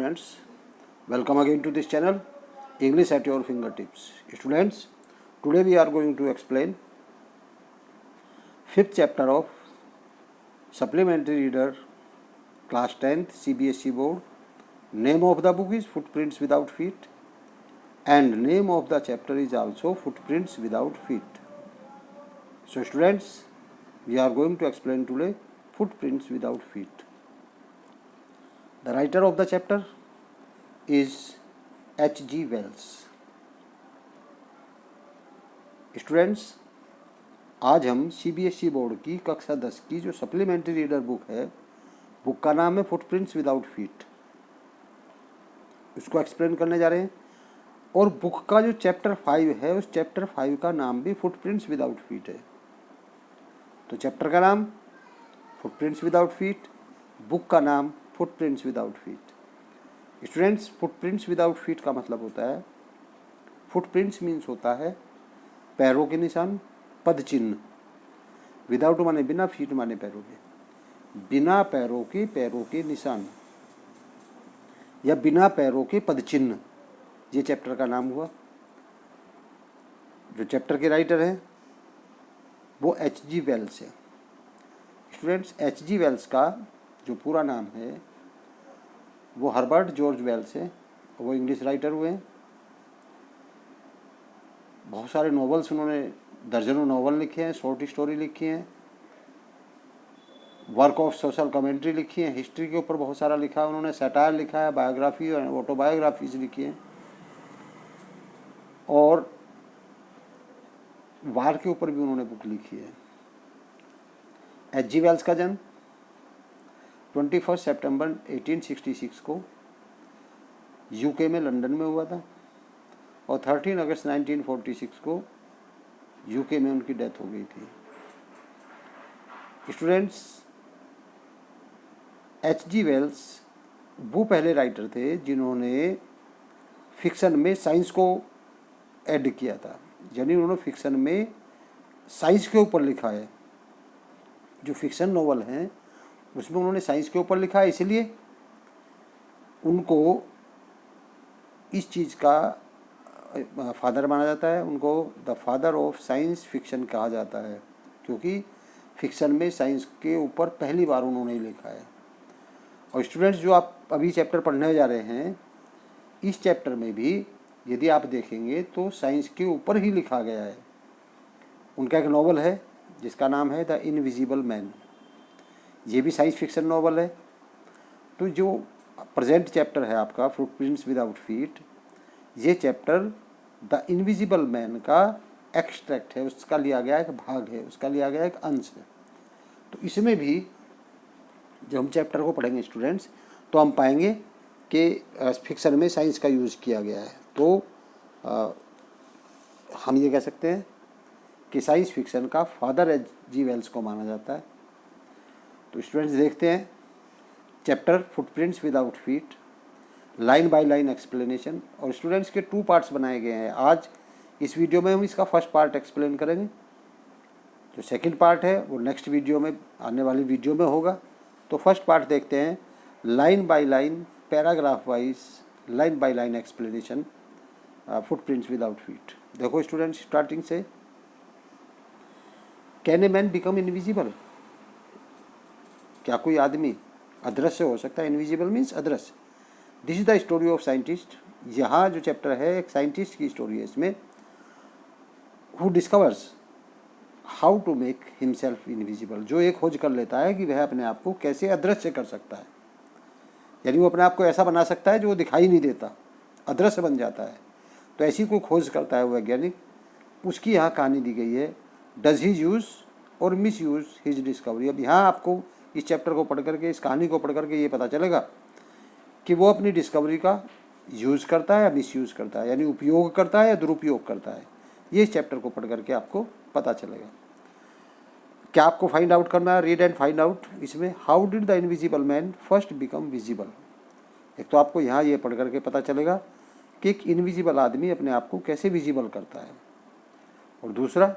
students, welcome again to this channel, English at your fingertips. Students, today we are going to explain 5th chapter of Supplementary Reader Class 10th CBSE Board. Name of the book is Footprints Without Feet and name of the chapter is also Footprints Without Feet. So students, we are going to explain today Footprints Without Feet. The writer of the chapter is H.G. Wells. Students, आज हम CBSE board की कक्षा 10 की जो supplementary reader book है, book का नाम है फुटप्रिंट्स विदाउट फीट, उसको एक्सप्लेन करने जा रहे हैं। और बुक का जो चैप्टर 5 है, उस चैप्टर 5 का नाम भी फुटप्रिंट्स विदाउट फीट है। तो चैप्टर का नाम फुटप्रिंट्स विदाउट फीट, बुक का नाम footprints without feet. Students, footprints without feet का मतलब होता है, फुटप्रिंट्स मीन्स होता है पैरों के निशान, पद चिन्ह। विदाउट माने बिना, फीट माने पैरों के, बिना पैरों के निशान या बिना पैरों के पद चिन्ह, ये चैप्टर का नाम हुआ। जो चैप्टर के राइटर हैं वो H.G. वेल्स है। Students, H.G. वेल्स का जो पूरा नाम है वो हर्बर्ट जॉर्ज वेल्स है। वो इंग्लिश राइटर हुए हैं। बहुत सारे नॉवेल्स उन्होंने, दर्जनों नॉवल लिखे हैं, शॉर्ट स्टोरी लिखी हैं, वर्क ऑफ सोशल कमेंट्री लिखी है, हिस्ट्री के ऊपर बहुत सारा लिखा है उन्होंने, सैटायर लिखा है, बायोग्राफी और ऑटोबायोग्राफीज लिखी हैं, और वार के ऊपर भी उन्होंने बुक लिखी है। H.G. वेल्स का जन्म 21 सितंबर 1866 को यूके में लंदन में हुआ था और 13 अगस्त 1946 को यूके में उनकी डेथ हो गई थी। Students, H.G. वेल्स वो पहले राइटर थे जिन्होंने फिक्शन में साइंस को ऐड किया था, यानी उन्होंने फिक्शन में साइंस के ऊपर लिखा है। जो फिक्शन नॉवल हैं उसमें उन्होंने साइंस के ऊपर लिखा है, इसलिए उनको इस चीज़ का फादर माना जाता है। उनको the father of science fiction कहा जाता है, क्योंकि फिक्शन में साइंस के ऊपर पहली बार उन्होंने लिखा है। और स्टूडेंट्स, जो आप अभी चैप्टर पढ़ने जा रहे हैं, इस चैप्टर में भी यदि आप देखेंगे तो साइंस के ऊपर ही लिखा गया है। उनका एक नॉवल है जिसका नाम है द इनविजिबल मैन, ये भी साइंस फिक्शन नॉवल है। तो जो प्रेजेंट चैप्टर है आपका फुटप्रिंट्स विदाउट फीट, ये चैप्टर द इनविजिबल मैन का एक्सट्रैक्ट है, उसका लिया गया एक भाग है, उसका लिया गया एक अंश है। तो इसमें भी जब हम चैप्टर को पढ़ेंगे स्टूडेंट्स, तो हम पाएंगे कि फिक्शन में साइंस का यूज़ किया गया है। तो हम ये कह सकते हैं कि साइंस फिक्शन का फादर H.G. वेल्स को माना जाता है। तो स्टूडेंट्स, देखते हैं chapter footprints without feet, line by line explanation. और स्टूडेंट्स के 2 पार्ट्स बनाए गए हैं। आज इस वीडियो में हम इसका फर्स्ट पार्ट एक्सप्लेन करेंगे, जो सेकंड पार्ट है वो नेक्स्ट वीडियो में, आने वाली वीडियो में होगा। तो फर्स्ट पार्ट देखते हैं, line by line, paragraph wise, line by line explanation footprints without feet. देखो स्टूडेंट्स, स्टार्टिंग से, can a man become invisible? क्या कोई आदमी अदृश्य हो सकता है? इनविजिबल मीन्स अदृश्य। This is the story of scientist. यहाँ जो चैप्टर है एक साइंटिस्ट की स्टोरी है। इसमें who discovers how to make himself invisible, जो एक खोज कर लेता है कि वह अपने आप को कैसे अदृश्य कर सकता है, यानी वो अपने आप को ऐसा बना सकता है जो दिखाई नहीं देता, अदृश्य बन जाता है। तो ऐसी कोई खोज करता है वैज्ञानिक, उसकी यहाँ कहानी दी गई है। डज ही यूज़ और मिस यूज़ हिज डिस्कवरी। अब यहाँ आपको इस चैप्टर को पढ़ करके, इस कहानी को पढ़ करके ये पता चलेगा कि वो अपनी डिस्कवरी का यूज़ करता है या मिस यूज़ करता है, यानी उपयोग करता है या दुरुपयोग करता है। ये इस चैप्टर को पढ़ करके आपको पता चलेगा। क्या आपको फाइंड आउट करना है? Read and find out. इसमें how did the invisible man first become visible. एक तो आपको यहाँ ये पढ़ करके पता चलेगा कि एक इनविजिबल आदमी अपने आप को कैसे विजिबल करता है, और दूसरा,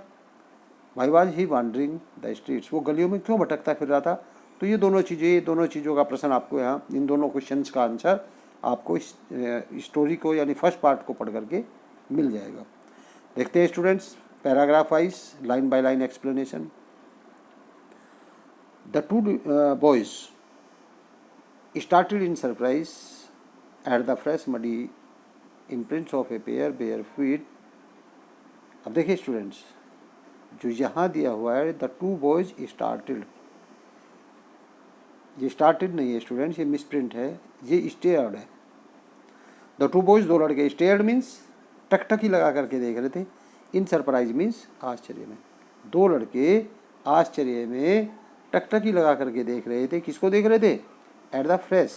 why was he wandering the streets, वो गलियों में क्यों भटकता फिर रहा था। तो ये दोनों चीज़ों का प्रश्न आपको यहाँ, इन दोनों क्वेश्चंस का आंसर आपको इस स्टोरी को यानी फर्स्ट पार्ट को पढ़ करके मिल जाएगा। देखते हैं students paragraph wise line by line explanation. The two boys started in surprise at the fresh muddy imprints of a pair bare feet. अब देखिए स्टूडेंट्स, जो यहाँ दिया हुआ है द टू बॉयज स्टार्टेड, ये स्टार्टेड नहीं है स्टूडेंट्स, ये मिसप्रिंट है, ये स्टेयर्ड है। द टू बॉयज, दो लड़के, स्टेयर्ड मीन्स टकटकी लगा करके देख रहे थे, इन सरप्राइज मीन्स आश्चर्य में। दो लड़के आश्चर्य में टकटकी लगा करके देख रहे थे, किसको देख रहे थे? एट द फ्रेश,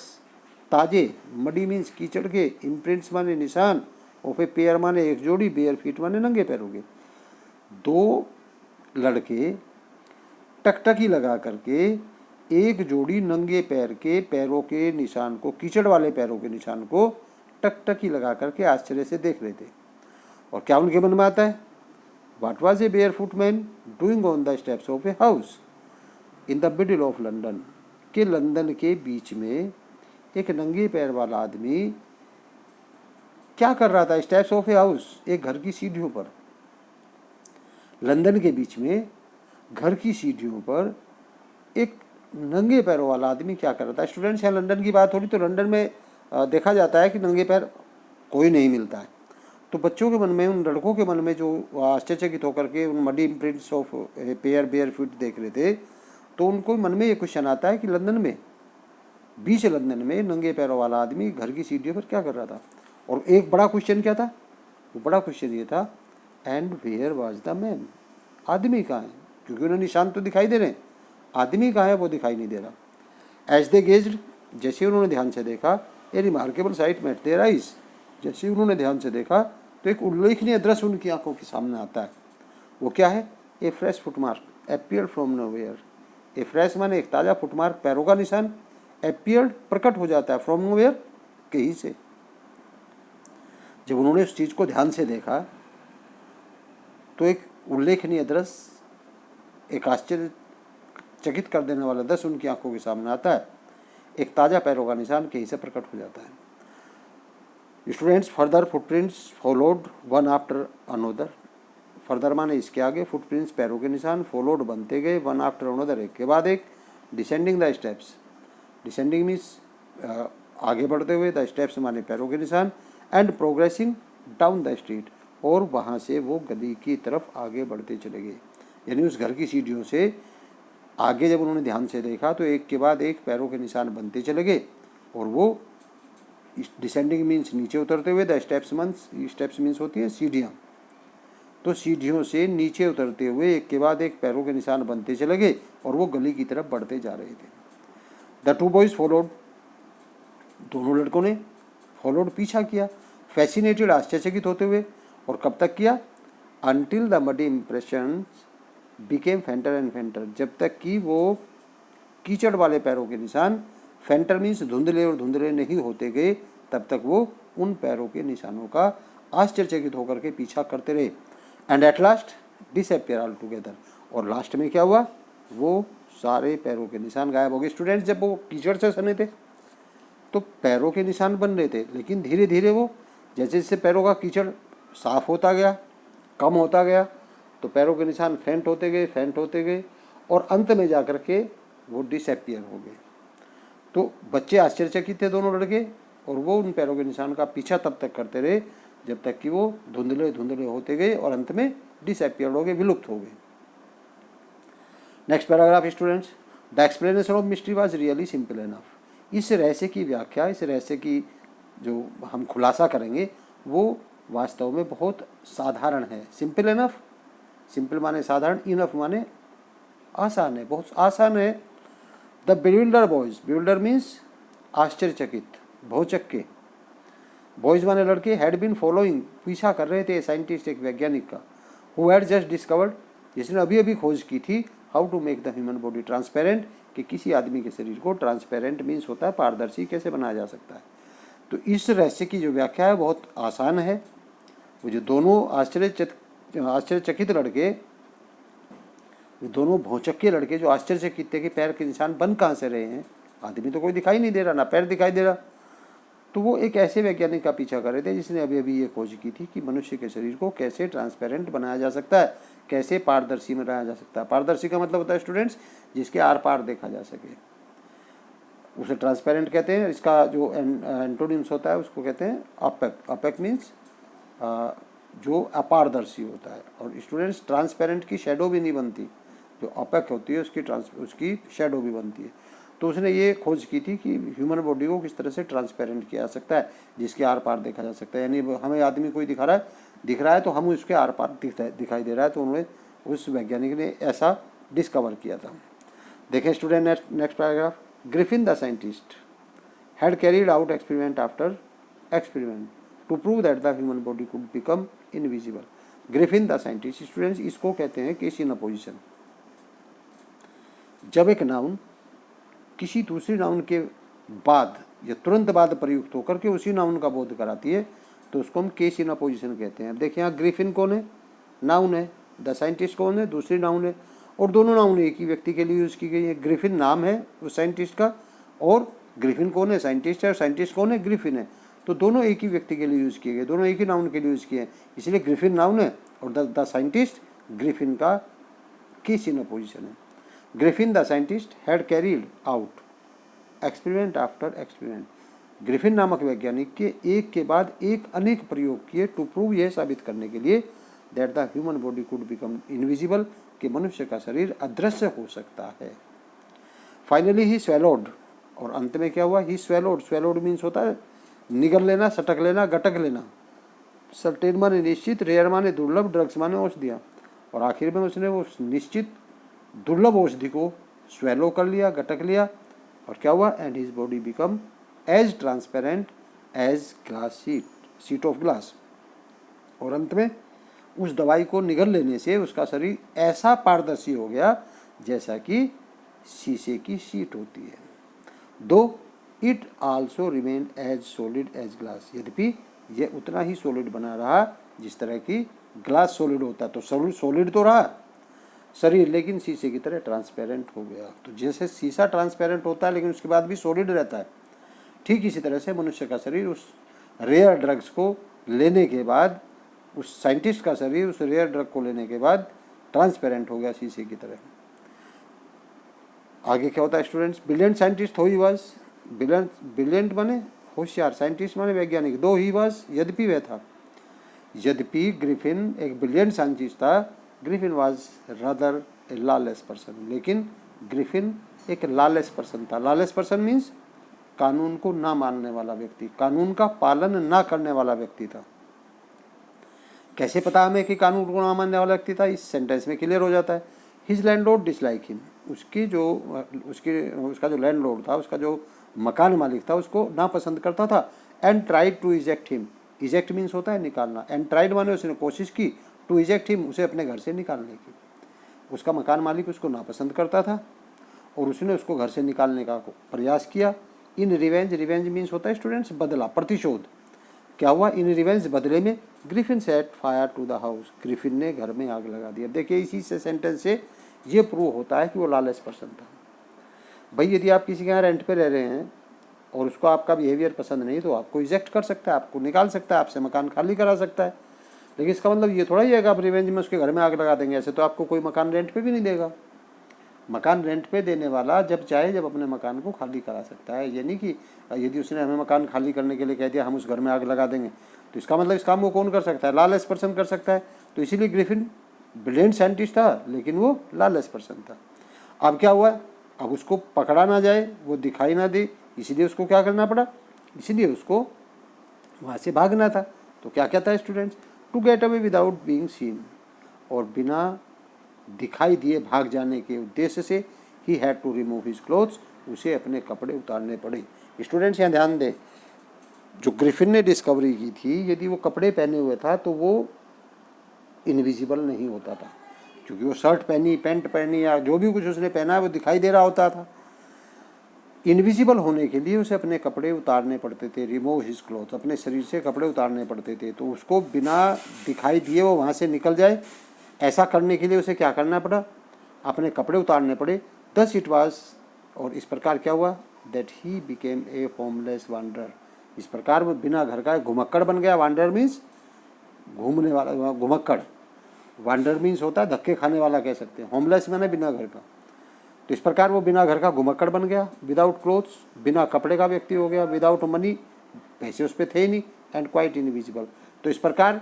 ताजे, मडी मीन्स कीचड़ के, इम्प्रिंट्स माने निशान, ऑफ ए पेयर माने एक जोड़ी, बेयर फीट माने नंगे पैरों के। दो लड़के टकटकी लगा करके एक जोड़ी नंगे पैर के पैरों के निशान को, कीचड़ वाले पैरों के निशान को टकटकी लगा करके आश्चर्य से देख रहे थे। और क्या उनके मन में आता है? What was a bear foot man doing on the steps of a house in the middle of London, के लंदन के बीच में एक नंगे पैर वाला आदमी क्या कर रहा था? स्टेप्स ऑफ ए हाउस, एक घर की सीढ़ियों पर, लंदन के बीच में घर की सीढ़ियों पर एक नंगे पैरों वाला आदमी क्या कर रहा था? स्टूडेंट्स, यहाँ लंदन की बात हो रही, तो लंदन में देखा जाता है कि नंगे पैर कोई नहीं मिलता है। तो बच्चों के मन में, उन लड़कों के मन में जो आश्चर्यचकित होकर के उन muddy imprints of pair bare feet देख रहे थे, तो उनको मन में ये क्वेश्चन आता है कि लंदन में, बीच लंदन में नंगे पैरों वाला आदमी घर की सीढ़ियों पर क्या कर रहा था? और एक बड़ा क्वेश्चन क्या था? वो बड़ा क्वेश्चन ये था, and where was the man, आदमी कहाँ है? क्योंकि उन्हें निशान तो दिखाई दे रहे हैं, आदमी कहाँ है वो दिखाई नहीं दे रहा। एज दे गेज्ड, जैसे उन्होंने ध्यान से देखा, a remarkable sight met their eyes, जैसे उन्होंने ध्यान से देखा तो एक उल्लेखनीय दृश्य उनकी आंखों के सामने आता है। वो क्या है? A fresh footmark appeared from nowhere. A fresh माने एक ताज़ा, फुटमार्क पैरों का निशान, अपीयर्ड प्रकट हो जाता है, फ्रॉम नोवेयर कहीं से। जब उन्होंने उस चीज़ को ध्यान से देखा तो एक उल्लेखनीय दृश्य, एक आश्चर्यचकित कर देने वाला दृश्य उनकी आंखों के सामने आता है। एक ताज़ा पैरों का निशान कहीं से प्रकट हो जाता है। Students, further footprints followed one after another. Further माने इसके आगे, फुटप्रिंट्स पैरों के निशान, फॉलोड बनते गए, वन आफ्टर अनोदर एक के बाद एक, descending the steps, descending means आगे बढ़ते हुए, द स्टेप्स माने पैरों के निशान, and progressing down the street, और वहाँ से वो गली की तरफ आगे बढ़ते चले गए। यानी उस घर की सीढ़ियों से आगे जब उन्होंने ध्यान से देखा तो एक के बाद एक पैरों के निशान बनते चले गए, और वो डिसेंडिंग मीन्स नीचे उतरते हुए, द स्टेप्स मीन्स होती है सीढ़ियाँ, तो सीढ़ियों से नीचे उतरते हुए एक के बाद एक पैरों के निशान बनते चले गए और वो गली की तरफ बढ़ते जा रहे थे। द टू बॉयज फॉलोड, दोनों लड़कों ने फॉलोड पीछा किया, फैसिनेटेड आश्चर्यचकित होते हुए, और कब तक किया? Until the muddy impression became फेंटर and फेंटर, जब तक कि वो कीचड़ वाले पैरों के निशान, फेंटर मीन्स धुंधले और धुंधले नहीं होते गए, तब तक वो उन पैरों के निशानों का आश्चर्यचकित होकर के पीछा करते रहे। And at last disappear all together, और लास्ट में क्या हुआ? वो सारे पैरों के निशान गायब हो गए। स्टूडेंट्स, जब वो कीचड़ से सने थे तो पैरों के निशान बन रहे थे, लेकिन धीरे धीरे वो जैसे जैसे पैरों का कीचड़ साफ होता गया, कम होता गया, तो पैरों के निशान फेंट होते गए और अंत में जा कर के वो डिसअपियर हो गए। तो बच्चे आश्चर्यचकित थे दोनों लड़के, और वो उन पैरों के निशान का पीछा तब तक करते रहे जब तक कि वो धुंधले धुंधले होते गए और अंत में डिसअपियर हो गए, विलुप्त हो गए। Next paragraph students, the explanation of mystery was really simple enough. इस रहस्य की व्याख्या, इस रहस्य की जो हम खुलासा करेंगे वो वास्तव में बहुत साधारण है। सिंपल एनफ, सिंपल माने साधारण, इनफ माने आसान है, बहुत आसान है। The builder boys, builder means आश्चर्यचकित, भौचक्के, बॉयज माने लड़के, हैड बीन फॉलोइंग, पीछा कर रहे थे, साइंटिस्ट एक वैज्ञानिक का, हु हैड जस्ट डिस्कवर्ड, जिसने अभी अभी खोज की थी, how to make the human body transparent, कि किसी आदमी के शरीर को ट्रांसपेरेंट मीन्स होता है पारदर्शी, कैसे बनाया जा सकता है। तो इस रहस्य की जो व्याख्या है बहुत आसान है। वो जो दोनों आश्चर्यचकित लड़के, दोनों भौचक्के लड़के जो आश्चर्यचकित थे कि पैर के निशान बन कहाँ से रहे हैं, आदमी तो कोई दिखाई नहीं दे रहा, ना पैर दिखाई दे रहा, तो वो एक ऐसे वैज्ञानिक का पीछा कर रहे थे जिसने अभी अभी ये खोज की थी कि मनुष्य के शरीर को कैसे ट्रांसपेरेंट बनाया जा सकता है, कैसे पारदर्शी बनाया जा सकता है। पारदर्शी का मतलब होता है स्टूडेंट्स जिसके आर पार देखा जा सके, उसे ट्रांसपेरेंट कहते हैं। इसका जो एंटोनिम्स होता है उसको कहते हैं अपेक। अपेक मीन्स जो अपारदर्शी होता है। और स्टूडेंट्स ट्रांसपेरेंट की शेडो भी नहीं बनती, जो अपेक होती है उसकी शेडो भी बनती है। तो उसने ये खोज की थी कि ह्यूमन बॉडी को किस तरह से ट्रांसपेरेंट किया जा सकता है जिसके आर पार देखा जा सकता है। यानी हमें आदमी कोई दिख रहा है तो हम उसके आर पार दिखाई दे रहा है। तो उन्होंने उस वैज्ञानिक ने ऐसा डिस्कवर किया था। देखें student next paragraph. Griffin the scientist had carried out experiment after experiment to prove that the human body could become invisible. Griffin the scientist students इसको कहते हैं केस इन अपोजिशन। जब एक नाउन किसी दूसरी नाउन के बाद या तुरंत बाद प्रयुक्त होकर के उसी नाउन का बोध कराती है तो उसको हम केस इन अपोजिशन कहते हैं। देखिए यहाँ ग्रिफिन कौन है, नाउन है। द साइंटिस्ट कौन है, दूसरी नाउन है। और दोनों नाउन एक ही व्यक्ति के लिए यूज़ की गई है। ग्रिफिन नाम है उस साइंटिस्ट का और ग्रिफिन कौन है, साइंटिस्ट है। और साइंटिस्ट कौन है, ग्रिफिन है। तो दोनों एक ही व्यक्ति के लिए यूज़ किए गए, दोनों एक ही नाउन के लिए यूज़ किए हैं। इसलिए ग्रिफिन नाउन है और द साइंटिस्ट ग्रिफिन का केस इन अपोजिशन है। Griffin the scientist had carried out experiment after experiment. Griffin नामक वैज्ञानिक के एक के बाद एक अनेक प्रयोग किए टू प्रूव, यह साबित करने के लिए that the human body could become invisible, कि मनुष्य का शरीर अदृश्य हो सकता है। फाइनली ही स्वेलोड, और अंत में क्या हुआ, ही स्वेलोड। स्वेलोड मीन्स होता है निगल लेना, सटक लेना, गटक लेना। सर्टेन माने निश्चित, रेयर माने दुर्लभ, ड्रग्स माने औषधियाँ। और आखिर में उसने वो निश्चित दुर्लभ औषधि को स्वेलो कर लिया, गटक लिया। और क्या हुआ, and his body become as transparent as glass sheet of glass. और अंत में उस दवाई को निगल लेने से उसका शरीर ऐसा पारदर्शी हो गया जैसा कि शीशे की शीट होती है। Though it also remain as solid as glass. यद्यपि यह उतना ही सॉलिड बना रहा जिस तरह की ग्लास सॉलिड होता है। तो सॉलिड तो रहा शरीर, लेकिन शीशे की तरह ट्रांसपेरेंट हो गया। तो जैसे शीशा ट्रांसपेरेंट होता है लेकिन उसके बाद भी सॉलिड रहता है, ठीक इसी तरह से मनुष्य का शरीर उस रेयर ड्रग्स को लेने के बाद, उस साइंटिस्ट का शरीर उस रेयर ड्रग को लेने के बाद ट्रांसपेरेंट हो गया शीशे की तरह। आगे क्या होता है स्टूडेंट्स, ब्रिलियंट साइंटिस्ट हो ही वाज। ब्रिलियंट माने होशियार, साइंटिस्ट माने वैज्ञानिक। दो ही वाज, यद्यपि वह था। यद्यपि ग्रिफिन एक ब्रिलियंट साइंटिस्ट था, Griffin was rather A lawless person. लेकिन ग्रिफिन एक लॉलेस पर्सन था। लॉलेस पर्सन मीन्स कानून को ना मानने वाला व्यक्ति, कानून का पालन ना करने वाला व्यक्ति था। कैसे पता हमें कि कानून को ना मानने वाला व्यक्ति था, इस सेंटेंस में क्लियर हो जाता है। His landlord dislike him. उसका जो लैंडलॉर्ड था, उसका जो मकान मालिक था, उसको नापसंद करता था। And tried to eject him. Eject means होता है निकालना। एंड ट्राइड माने उसने कोशिश की, टू इजेक्ट हिम उसे अपने घर से निकालने की। उसका मकान मालिक उसको नापसंद करता था और उसने उसको घर से निकालने का प्रयास किया। इन रिवेंज, रिवेंज मीन्स होता है स्टूडेंट्स बदला, प्रतिशोध। क्या हुआ, इन रिवेंज बदले में Griffin set fire to the house. Griffin ने घर में आग लगा दिया। देखिए इसी से सेंटेंस से ये प्रूव होता है कि वो लॉलेस पर्सन था। भाई यदि आप किसी के यहाँ रेंट पे रह रहे हैं और उसको आपका बिहेवियर पसंद नहीं तो आपको इजेक्ट कर सकता है, आपको निकाल सकता है, आपसे मकान खाली करा सकता है। लेकिन इसका मतलब ये थोड़ा ही है कि आप रिवेंज में उसके घर में आग लगा देंगे। ऐसे तो आपको कोई मकान रेंट पे भी नहीं देगा। मकान रेंट पे देने वाला जब चाहे जब अपने मकान को खाली करा सकता है। ये नहीं कि यदि उसने हमें मकान खाली करने के लिए कह दिया हम उस घर में आग लगा देंगे तो इसका मतलब इस काम को कौन कर सकता है, लॉलेस पर्सन कर सकता है। तो इसीलिए ग्रिफिन ब्रिलियंट साइंटिस्ट था लेकिन वो लॉलेस पर्सन था। अब क्या हुआ, अब उसको पकड़ा ना जाए, वो दिखाई ना दे, इसीलिए उसको क्या करना पड़ा, इसीलिए उसको वहाँ से भागना था। तो क्या कहता है students, to get away without being seen. और बिना दिखाई दिए भाग जाने के उद्देश्य से he had to remove his clothes. उसे अपने कपड़े उतारने पड़े। स्टूडेंट्स यहाँ ध्यान दें, जो ग्रिफिन ने डिस्कवरी की थी, यदि वो कपड़े पहने हुए था तो वो इनविजिबल नहीं होता था, क्योंकि वो शर्ट पहनी, पैंट पहनी या जो भी कुछ उसने पहना है वो दिखाई दे रहा होता था। इनविजिबल होने के लिए उसे अपने कपड़े उतारने पड़ते थे, रिमूव हिज क्लोथ, अपने शरीर से कपड़े उतारने पड़ते थे। तो उसको बिना दिखाई दिए वो वहाँ से निकल जाए, ऐसा करने के लिए उसे क्या करना पड़ा, अपने कपड़े उतारने पड़े। दस इट वाज, और इस प्रकार क्या हुआ, that he became a homeless wanderer, इस प्रकार वो बिना घर का घुमक्कड़ बन गया। वांडर मीन्स घूमने वाला, घुमक्कड़। वांडर मीन्स होता है धक्के खाने वाला कह सकते हैं। होमलेस मैंने बिना घर का। तो इस प्रकार वो बिना घर का घुमक्कड़ बन गया। विदाउट क्लोथ्स, बिना कपड़े का व्यक्ति हो गया। विदाउट मनी, पैसे उस पर थे ही नहीं। And quite invisible. तो इस प्रकार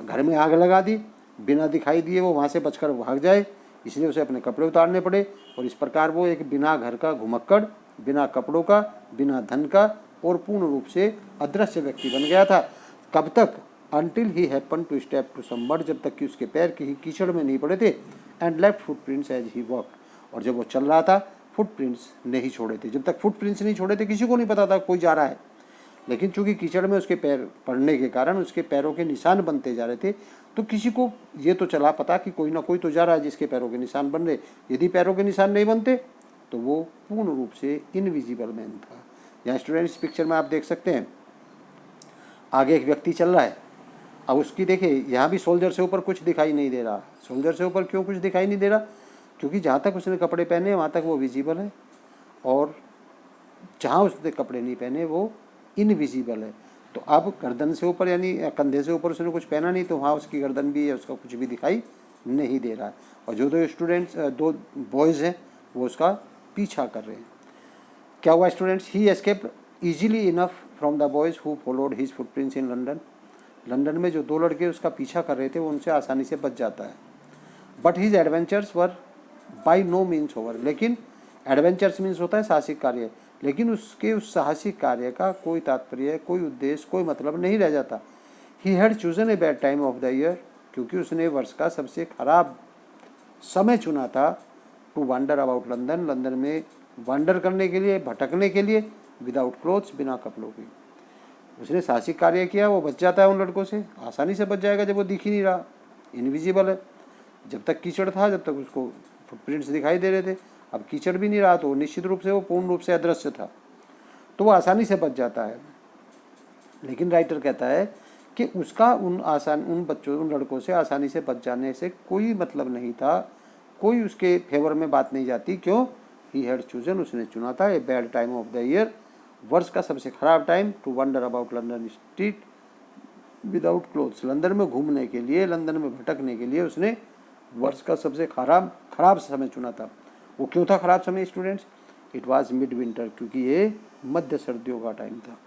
घर में आग लगा दी, बिना दिखाई दिए वो वहाँ से बचकर भाग जाए, इसलिए उसे अपने कपड़े उतारने पड़े। और इस प्रकार वो एक बिना घर का घुमक्कड़, बिना कपड़ों का, बिना धन का और पूर्ण रूप से अदृश्य व्यक्ति बन गया था। कब तक? Until he happen to step to some mud, जब तक कि उसके पैर कहीं कीचड़ में नहीं पड़े थे। And left footprints as he walk, और जब वो चल रहा था फुटप्रिंट्स नहीं छोड़े थे। जब तक फुटप्रिंट्स नहीं छोड़े थे किसी को नहीं पता था कोई जा रहा है, लेकिन चूंकि कीचड़ में उसके पैर पड़ने के कारण उसके पैरों के निशान बनते जा रहे थे, तो किसी को ये तो चला पता कि कोई ना कोई तो जा रहा है जिसके पैरों के निशान बन रहे। यदि पैरों के निशान नहीं बनते तो वो पूर्ण रूप से इनविजिबल मैन था। यहाँ स्टूडेंट्स पिक्चर में आप देख सकते हैं, आगे एक व्यक्ति चल रहा है। अब उसकी देखिए यहाँ भी सोल्जर से ऊपर कुछ दिखाई नहीं दे रहा। सोल्जर से ऊपर क्यों कुछ दिखाई नहीं दे रहा? क्योंकि जहाँ तक उसने कपड़े पहने वहाँ तक वो विजिबल है, और जहाँ उसने कपड़े नहीं पहने वो इनविजिबल है। तो अब गर्दन से ऊपर यानी कंधे से ऊपर उसने कुछ पहना नहीं, तो वहाँ उसकी गर्दन भी है, उसका कुछ भी दिखाई नहीं दे रहा है। और जो दो स्टूडेंट्स, दो बॉयज़ हैं, वो उसका पीछा कर रहे हैं। क्या हुआ students? He escaped easily enough from the boys who followed his footprints in London. London में जो दो लड़के उसका पीछा कर रहे थे वो उनसे आसानी से बच जाता है। But his adventures were by no means over, लेकिन एडवेंचर्स मीन्स होता है साहसिक कार्य, लेकिन उसके उस साहसिक कार्य का कोई तात्पर्य, कोई उद्देश्य, कोई मतलब नहीं रह जाता। He had chosen a bad time of the year, क्योंकि उसने वर्ष का सबसे खराब समय चुना था। To wander about London, London में वांडर करने के लिए, भटकने के लिए, विदाउट क्लोथ्स, बिना कपड़ों के। उसने साहसिक कार्य किया, वो बच जाता है उन लड़कों से, आसानी से बच जाएगा जब वो दिख ही नहीं रहा, इनविजिबल है। जब तक कीचड़ था, जब तक उसको फुटप्रिंट्स दिखाई दे रहे थे, अब कीचड़ भी नहीं रहा तो निश्चित रूप से वो पूर्ण रूप से अदृश्य था, तो वो आसानी से बच जाता है। लेकिन राइटर कहता है कि उसका उन बच्चों, उन लड़कों से आसानी से बच जाने से कोई मतलब नहीं था, कोई उसके फेवर में बात नहीं जाती। क्यों? ही हैड चूजन, उसने चुना था a bad time of the year, वर्ष का सबसे खराब time, to wander about London street without clothes, London में घूमने के लिए, लंदन में भटकने के लिए उसने वर्ष का सबसे खराब समय चुना था। वो क्यों था खराब समय students? It was mid winter, क्योंकि ये मध्य सर्दियों का टाइम था।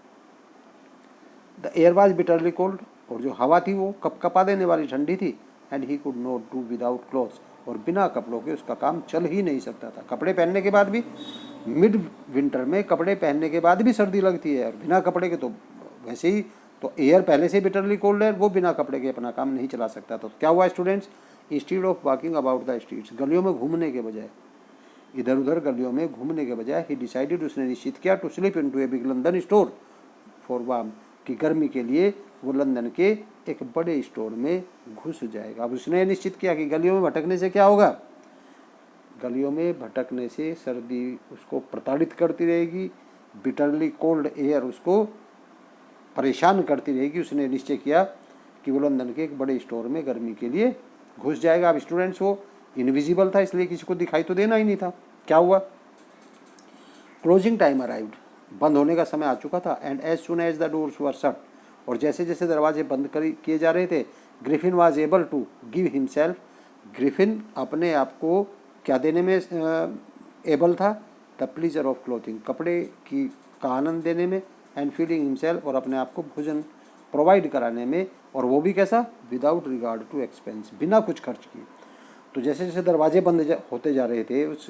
The air was bitterly cold, और जो हवा थी वो कपकपा देने वाली ठंडी थी। And he could not do without clothes, और बिना कपड़ों के उसका काम चल ही नहीं सकता था। कपड़े पहनने के बाद भी, मिड विंटर में कपड़े पहनने के बाद भी सर्दी लगती है, और बिना कपड़े के तो वैसे ही, तो एयर पहले से बिटरली कोल्ड है, वो बिना कपड़े के अपना काम नहीं चला सकता। तो क्या हुआ students? Instead of walking about the streets, गलियों में घूमने के बजाय, इधर उधर गलियों में घूमने के बजाय, ही डिसाइडेड, उसने निश्चित किया, to sleep into a big London store for warm, कि गर्मी के लिए वो लंदन के एक बड़े स्टोर में घुस जाएगा। अब उसने निश्चित किया कि गलियों में भटकने से क्या होगा? गलियों में भटकने से सर्दी उसको प्रताड़ित करती रहेगी, बिटरली कोल्ड एयर उसको परेशान करती रहेगी। उसने निश्चय किया कि वो लंदन के एक बड़े स्टोर में गर्मी के लिए घुस जाएगा। अब स्टूडेंट्स वो इनविजिबल था, इसलिए किसी को दिखाई तो देना ही नहीं था। क्या हुआ? क्लोजिंग टाइम अराइव्ड, बंद होने का समय आ चुका था। And as soon as the doors were shut, और जैसे जैसे दरवाजे बंद किए जा रहे थे, Griffin was able to give himself, Griffin अपने आप को क्या देने में एबल था? द प्लीजर ऑफ क्लोथिंग, कपड़े की का आनंद देने में, एंड फीलिंग हिमसेल्फ, और अपने आप को भोजन प्रोवाइड कराने में, और वो भी कैसा? विदाउट रिगार्ड टू एक्सपेंस, बिना कुछ खर्च किए। तो जैसे जैसे दरवाजे बंद होते जा रहे थे उस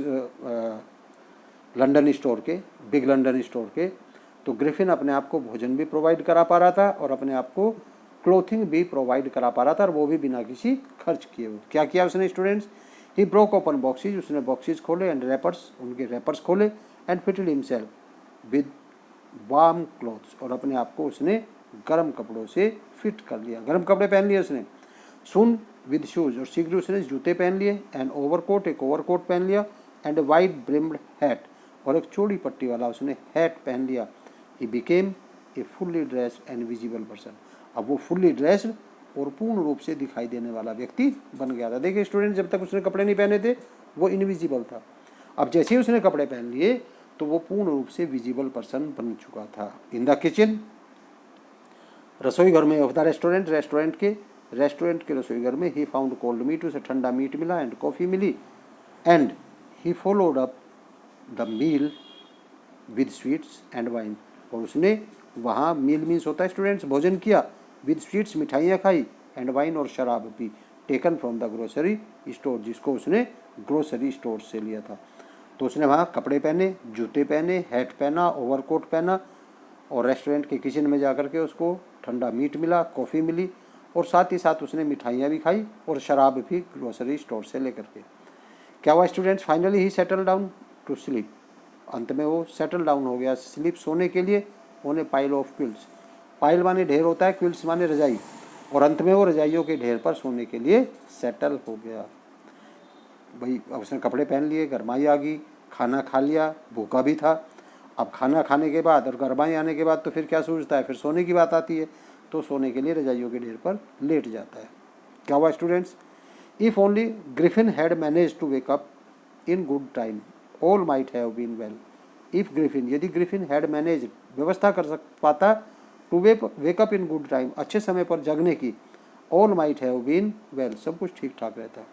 लंदन स्टोर के, बिग लंदन स्टोर के, तो ग्रिफिन अपने आप को भोजन भी प्रोवाइड करा पा रहा था और अपने आप को क्लोथिंग भी प्रोवाइड करा पा रहा था, और वो भी बिना किसी खर्च किए हुए। क्या किया उसने students? He broke open boxes, उसने बॉक्सेज खोले, एंड रैपर्स, उनके रैपर्स खोले, and fitted himself with warm clothes, और अपने आप को उसने गर्म कपड़ों से फिट कर लिया, गर्म कपड़े पहन लिए उसने। सुन विद शूज, और शीघ्र उसने जूते पहन लिए, एंड ओवरकोट, एक ओवरकोट पहन लिया, एंड वाइड ब्रिम्ड हैट, और एक चौड़ी पट्टी वाला उसने हैट पहन लिया। He became a fully dressed and visible person, अब वो फुल्ली ड्रेस्ड और पूर्ण रूप से दिखाई देने वाला व्यक्ति बन गया था। देखिए स्टूडेंट, जब तक उसने कपड़े नहीं पहने थे वो इनविजिबल था, अब जैसे ही उसने कपड़े पहन लिए तो वो पूर्ण रूप से विजिबल पर्सन बन चुका था। इन द किचन, रसोई घर में ऑफ द रेस्टोरेंट, रेस्टोरेंट के रसोई घर में ही फाउंड कोल्ड मीट, उसे ठंडा मीट मिला, एंड कॉफ़ी मिली, and he followed up the meal with sweets and wine, और उसने वहाँ मील मीन्स होता है स्टूडेंट्स भोजन किया, विद स्वीट्स मिठाइयाँ खाई, एंड वाइन और शराब P, taken from the grocery store, जिसको उसने ग्रोसरी स्टोर से लिया था। तो उसने वहाँ कपड़े पहने, जूते पहने, हैट पहना, ओवरकोट पहना, और रेस्टोरेंट के किचन में जाकर के उसको ठंडा मीट मिला, कॉफ़ी मिली, और साथ ही साथ उसने मिठाइयाँ भी खाई और शराब भी ग्रोसरी स्टोर से लेकर के। क्या हुआ students? Finally he settle down to sleep, अंत में वो सेटल डाउन हो गया स्लीप, सोने के लिए, on A pile of quills, pile माने ढेर होता है, क्विल्स माने रजाई, और अंत में वो रजाइयों के ढेर पर सोने के लिए सेटल हो गया। भाई अब उसने कपड़े पहन लिए, गरमाई आ गई, खाना खा लिया, भूखा भी था। अब खाना खाने के बाद और गरमाई आने के बाद तो फिर क्या सूझता है, फिर सोने की बात आती है, तो सोने के लिए रजाइयों के ढेर पर लेट जाता है। क्या हुआ students? If only Griffin had manage to wake up in good time, all might have been well. If Griffin, यदि ग्रिफिन हैड मैनेज, व्यवस्था कर पाता, to wake up in good time, अच्छे समय पर जगने की, all might have been well, सब कुछ ठीक ठाक रहता।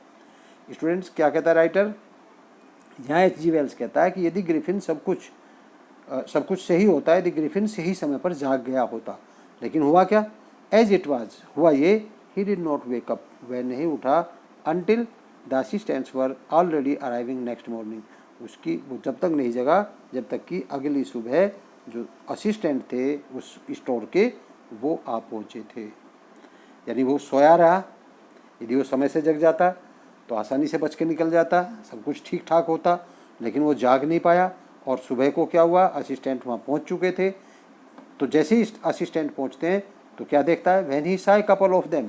स्टूडेंट्स क्या कहता है राइटर? यहाँ H.G. वेल्स कहता है कि यदि ग्रिफिन सब कुछ सही होता है, यदि ग्रिफिन सही समय पर जाग गया होता, लेकिन हुआ क्या? एज इट वाज, हुआ ये, he did not wake up, वह नहीं उठा, until the assistants were already arriving next morning, उसकी वो जब तक नहीं जगा जब तक कि अगली सुबह जो असिस्टेंट थे उस स्टोर के वो आ पहुँचे थे। यानी वो सोया रहा, यदि वो समय से जग जाता तो आसानी से बच के निकल जाता, सब कुछ ठीक ठाक होता, लेकिन वो जाग नहीं पाया, और सुबह को क्या हुआ, असिस्टेंट वहाँ पहुँच चुके थे। तो जैसे ही असिस्टेंट पहुँचते हैं तो क्या देखता है? When he saw a couple of them,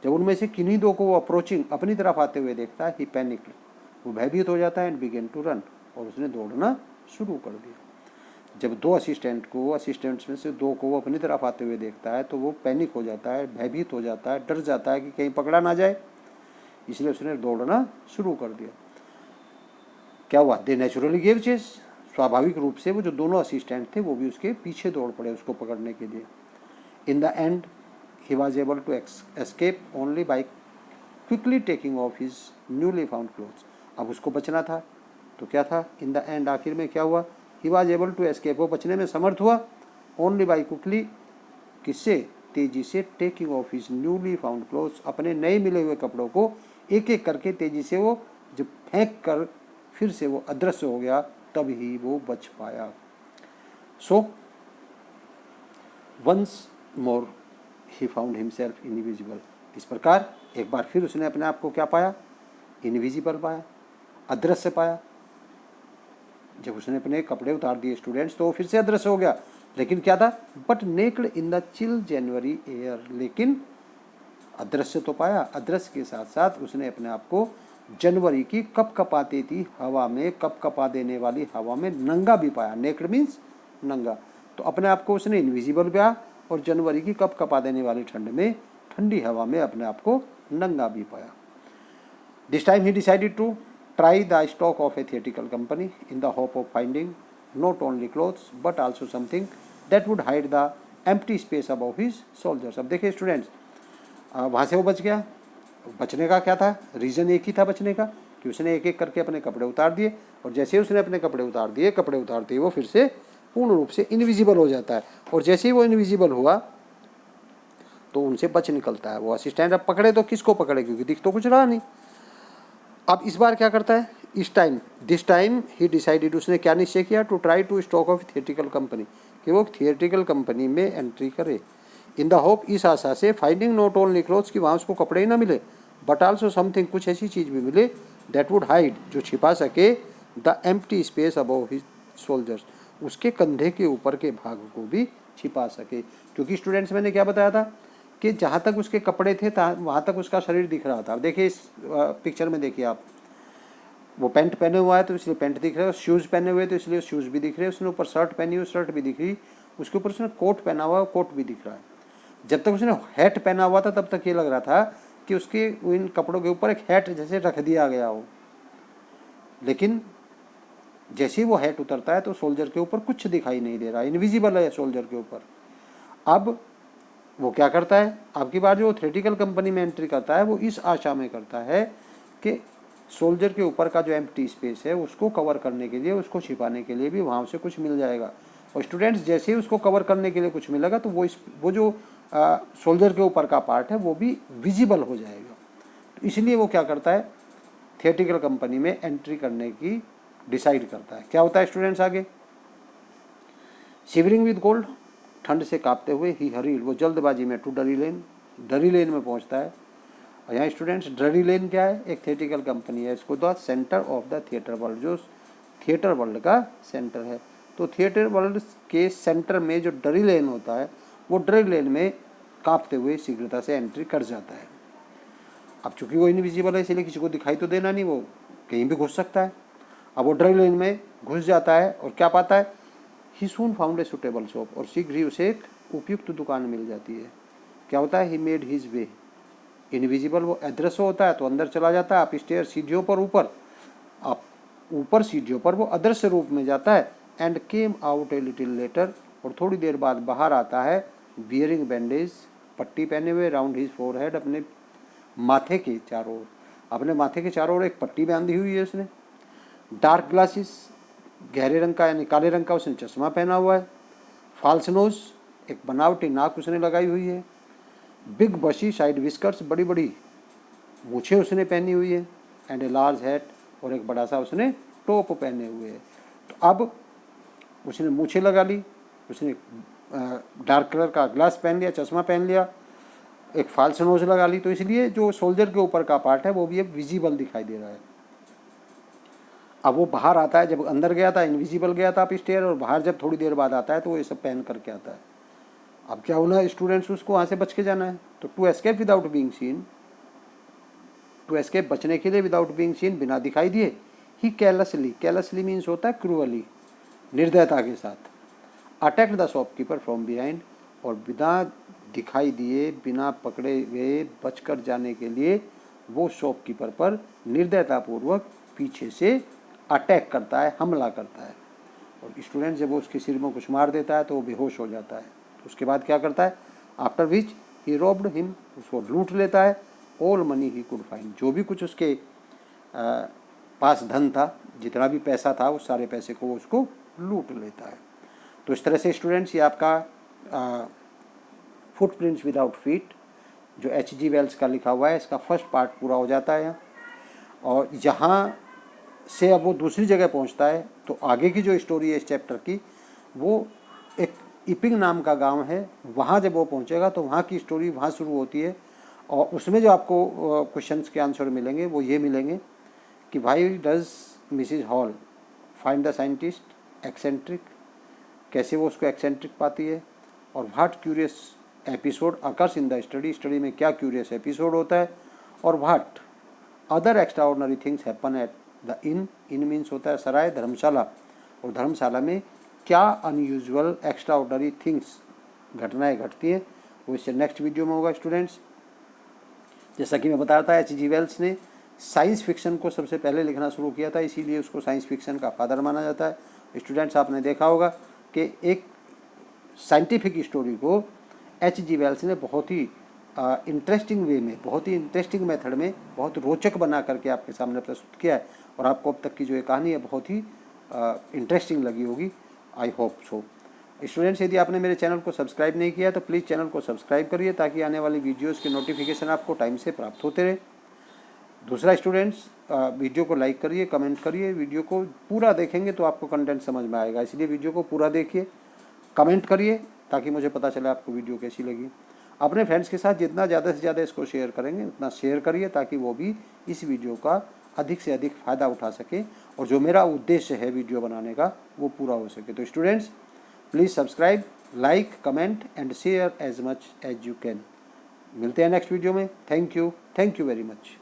जब उनमें से किन्हीं दो को वो अप्रोचिंग, अपनी तरफ आते हुए देखता है, ही पैनिक्ड, वो भयभीत हो जाता है, एंड बिगेन टू रन, और उसने दौड़ना शुरू कर दिया। जब दो असिस्टेंट्स में से दो को वो अपनी तरफ आते हुए देखता है तो वो पैनिक हो जाता है, भयभीत हो जाता है, डर जाता है कि कहीं पकड़ा ना जाए, इसलिए उसने दौड़ना शुरू कर दिया। क्या हुआ? दे नेचुरली गिव चेस, स्वाभाविक रूप से वो जो दोनों असिस्टेंट थे वो भी उसके पीछे दौड़ पड़े उसको पकड़ने के लिए। In the end he was able to escape only by quickly taking off his newly found clothes. अब उसको बचना था तो क्या था? इन द एंड, आखिर में क्या हुआ? He was able to escape, वो बचने में समर्थ हुआ, ओनली बाई क्विकली, किससे? तेजी से, taking off his newly found clothes, अपने नए मिले हुए कपड़ों को एक एक करके तेजी से वो जब फेंक कर फिर से वो अदृश्य हो गया, तब ही वो बच पाया। So once more he found himself invisible, इस प्रकार एक बार फिर उसने अपने आप को क्या पाया? इनविजिबल पाया, अदृश्य पाया। जब उसने अपने कपड़े उतार दिए स्टूडेंट्स तो वो फिर से अदृश्य हो गया, लेकिन क्या था? But naked in the chill January air, लेकिन अदृश्य तो पाया, अदृश्य के साथ साथ उसने अपने आप को जनवरी की कपकपाती थी हवा में, कपकपा देने वाली हवा में नंगा भी पाया। नेक्ड मीन्स नंगा, तो अपने आप को उसने इनविजिबल पाया और जनवरी की कपकपा देने वाली ठंड में, ठंडी हवा में अपने आप को नंगा भी पाया। This time he decided to try the stock of a theatrical company in the hope of finding not only clothes but also something that would hide the empty space above his soldiers। अब देखिए students, वहाँ से वो बच गया। बचने का क्या था? रीज़न एक ही था बचने का, कि उसने एक एक करके अपने कपड़े उतार दिए, और जैसे ही उसने अपने कपड़े उतार दिए वो फिर से पूर्ण रूप से इनविजिबल हो जाता है, और जैसे ही वो इनविजिबल हुआ तो उनसे बच निकलता है। वो असिस्टेंट अब पकड़े तो किसको पकड़े, क्योंकि दिख तो कुछ रहा नहीं। अब इस बार क्या करता है? दिस टाइम ही डिसाइडेड, उसने क्या निश्चय किया? To try to stock of theatrical company, कि वो थिएट्रिकल कंपनी में एंट्री करे। इन द होप, इस आशा से, फाइंडिंग नॉट ओनली क्लोथ्स, कि वहाँ उसको कपड़े ही ना मिले, बट आल्सो समथिंग, कुछ ऐसी चीज़ भी मिले, दैट वुड हाइड, जो छिपा सके, the empty space above his soldiers, उसके कंधे के ऊपर के भाग को भी छिपा सके। क्योंकि स्टूडेंट्स मैंने क्या बताया था कि जहाँ तक उसके कपड़े थे वहाँ तक उसका शरीर दिख रहा था। अब देखिए इस पिक्चर में देखिए आप, वो पैंट पहने हुआ है तो इसलिए पैंट दिख रहा है, शूज़ पहने हुए तो इसलिए शूज़ भी दिख रहे हैं, उसने ऊपर शर्ट पहनी हुई शर्ट भी दिख रही, उसके ऊपर उसने कोट पहना हुआ कोट भी दिख रहा है। जब तक उसने हैट पहना हुआ था तब तक ये लग रहा था कि उसके इन कपड़ों के ऊपर एक हैट जैसे रख दिया गया हो, लेकिन जैसे ही वो हैट उतरता है तो सोल्जर के ऊपर कुछ दिखाई नहीं दे रहा, इनविजिबल है सोल्जर के ऊपर। अब वो क्या करता है, आपकी बार जो थ्योरेटिकल कंपनी में एंट्री करता है वो इस आशा में करता है कि सोल्जर के ऊपर का जो एम्प्टी स्पेस है उसको कवर करने के लिए, उसको छिपाने के लिए भी वहाँ से कुछ मिल जाएगा। और स्टूडेंट्स जैसे ही उसको कवर करने के लिए कुछ मिलेगा तो वो जो सोल्जर के ऊपर का पार्ट है वो भी विजिबल हो जाएगा। तो इसलिए वो क्या करता है, थियोरेटिकल कंपनी में एंट्री करने की डिसाइड करता है। क्या होता है स्टूडेंट्स आगे, शिवरिंग विद कोल्ड, ठंड से कांपते हुए ही हरीड, वो जल्दबाजी में टू डरी लेन में पहुंचता है। और यहाँ स्टूडेंट्स डरी लेन क्या है, एक थिएटिकल कंपनी है, इसको the centre of the theatre world, जो थिएटर वर्ल्ड का सेंटर है। तो थिएटर वर्ल्ड के सेंटर में जो डरी लेन होता है वो डरी लेन में कांपते हुए शीघ्रता से एंट्री कर जाता है। अब चूंकि वो इनविजिबल है इसलिए किसी को दिखाई तो देना नहीं, वो कहीं भी घुस सकता है। अब वो डरी लेन में घुस जाता है और क्या पाता है, ही सून फाउंड ए सुटेबल शॉप, और शीघ्र ही उसे एक उपयुक्त दुकान मिल जाती है। क्या होता है, he made his way, invisible वो अदृश्य होता है तो अंदर चला जाता है। आप स्टेयर सीढ़ियों पर ऊपर सीढ़ियों पर वो अदृश्य रूप में जाता है। And came out a little letter, और थोड़ी देर बाद बाहर आता है, बियरिंग बैंडेज, पट्टी पहने हुए, राउंड हिज फोरहेड, अपने माथे के चारों ओर, अपने माथे के चारों ओर एक पट्टी बांधी हुई है उसने। डार्क ग्लासेस, गहरे रंग का यानी काले रंग का उसने चश्मा पहना हुआ है। फाल्स नोज, एक बनावटी नाक उसने लगाई हुई है। बिग बशी साइड विस्कर्स, बड़ी बड़ी मूछें उसने पहनी हुई है। एंड ए लार्ज हैट, और एक बड़ा सा उसने टोप पहने हुए है। तो अब उसने मूछें लगा ली, उसने डार्क कलर का ग्लास पहन लिया, चश्मा पहन लिया, एक फाल्स नोज लगा ली, तो इसलिए जो सोल्जर के ऊपर का पार्ट है वो भी अब विजिबल दिखाई दे रहा है। अब वो बाहर आता है, जब अंदर गया था इनविजिबल गया था आप स्टेयर, और बाहर जब थोड़ी देर बाद आता है तो वो ये सब पहन करके आता है। अब क्या होना है स्टूडेंट्स, उसको वहाँ से बच के जाना है। तो to escape without being seen, to escape बचने के लिए, विदाउट बीइंग सीन बिना दिखाई दिए, ही केयरलेसली मीन्स होता है क्रूअली, निर्दयता के साथ, attacked the shopkeeper from behind, और बिना दिखाई दिए, बिना पकड़े हुए बचकर जाने के लिए वो शॉपकीपर पर निर्दयतापूर्वक पीछे से अटैक करता है, हमला करता है। और स्टूडेंट जब वो उसके सिर में कुछ मार देता है तो वो बेहोश हो जाता है। तो उसके बाद क्या करता है, after which he robbed him, उसको लूट लेता है। All money he could find, जो भी कुछ उसके पास धन था, जितना भी पैसा था, उस सारे पैसे को उसको लूट लेता है। तो इस तरह से स्टूडेंट्स ये आपका फुटप्रिंट्स विदाउट फीट जो H.G. वेल्स का लिखा हुआ है, इसका फर्स्ट पार्ट पूरा हो जाता है। और यहाँ से अब वो दूसरी जगह पहुँचता है, तो आगे की जो स्टोरी है इस चैप्टर की, वो एक इपिंग नाम का गांव है, वहाँ जब वो पहुँचेगा तो वहाँ की स्टोरी वहाँ शुरू होती है। और उसमें जो आपको क्वेश्चंस के आंसर मिलेंगे वो ये मिलेंगे कि why does Mrs hall find the scientist eccentric, कैसे वो उसको एक्सेंट्रिक पाती है। और what curious episode occurs in the study में क्या क्यूरियस एपिसोड होता है। और what other extraordinary things happen at the in means होता है सराय, धर्मशाला, और धर्मशाला में क्या अनयूजुअल एक्स्ट्राऑर्डिनरी थिंग्स घटनाएं घटती हैं, वो इससे नेक्स्ट वीडियो में होगा स्टूडेंट्स। जैसा कि मैं बता रहा था, H.G. वेल्स ने साइंस फिक्शन को सबसे पहले लिखना शुरू किया था, इसीलिए उसको साइंस फिक्शन का फादर माना जाता है। स्टूडेंट्स आपने देखा होगा कि एक साइंटिफिक स्टोरी को H.G. वेल्स ने बहुत ही इंटरेस्टिंग वे में, बहुत ही इंटरेस्टिंग मेथड में, बहुत रोचक बना करके आपके सामने प्रस्तुत किया है। और आपको अब तक की जो ये कहानी है बहुत ही इंटरेस्टिंग लगी होगी, आई होप सो। स्टूडेंट्स यदि आपने मेरे चैनल को सब्सक्राइब नहीं किया तो प्लीज़ चैनल को सब्सक्राइब करिए ताकि आने वाली वीडियोज़ के नोटिफिकेशन आपको टाइम से प्राप्त होते रहे। दूसरा स्टूडेंट्स, वीडियो को लाइक करिए, कमेंट करिए, वीडियो को पूरा देखेंगे तो आपको कंटेंट समझ में आएगा, इसलिए वीडियो को पूरा देखिए, कमेंट करिए ताकि मुझे पता चले आपको वीडियो कैसी लगी। अपने फ्रेंड्स के साथ जितना ज़्यादा से ज़्यादा इसको शेयर करेंगे उतना शेयर करिए ताकि वो भी इस वीडियो का अधिक से अधिक फ़ायदा उठा सके और जो मेरा उद्देश्य है वीडियो बनाने का वो पूरा हो सके। तो students please subscribe, like, comment and share as much as you can. मिलते हैं नेक्स्ट वीडियो में। Thank you very much.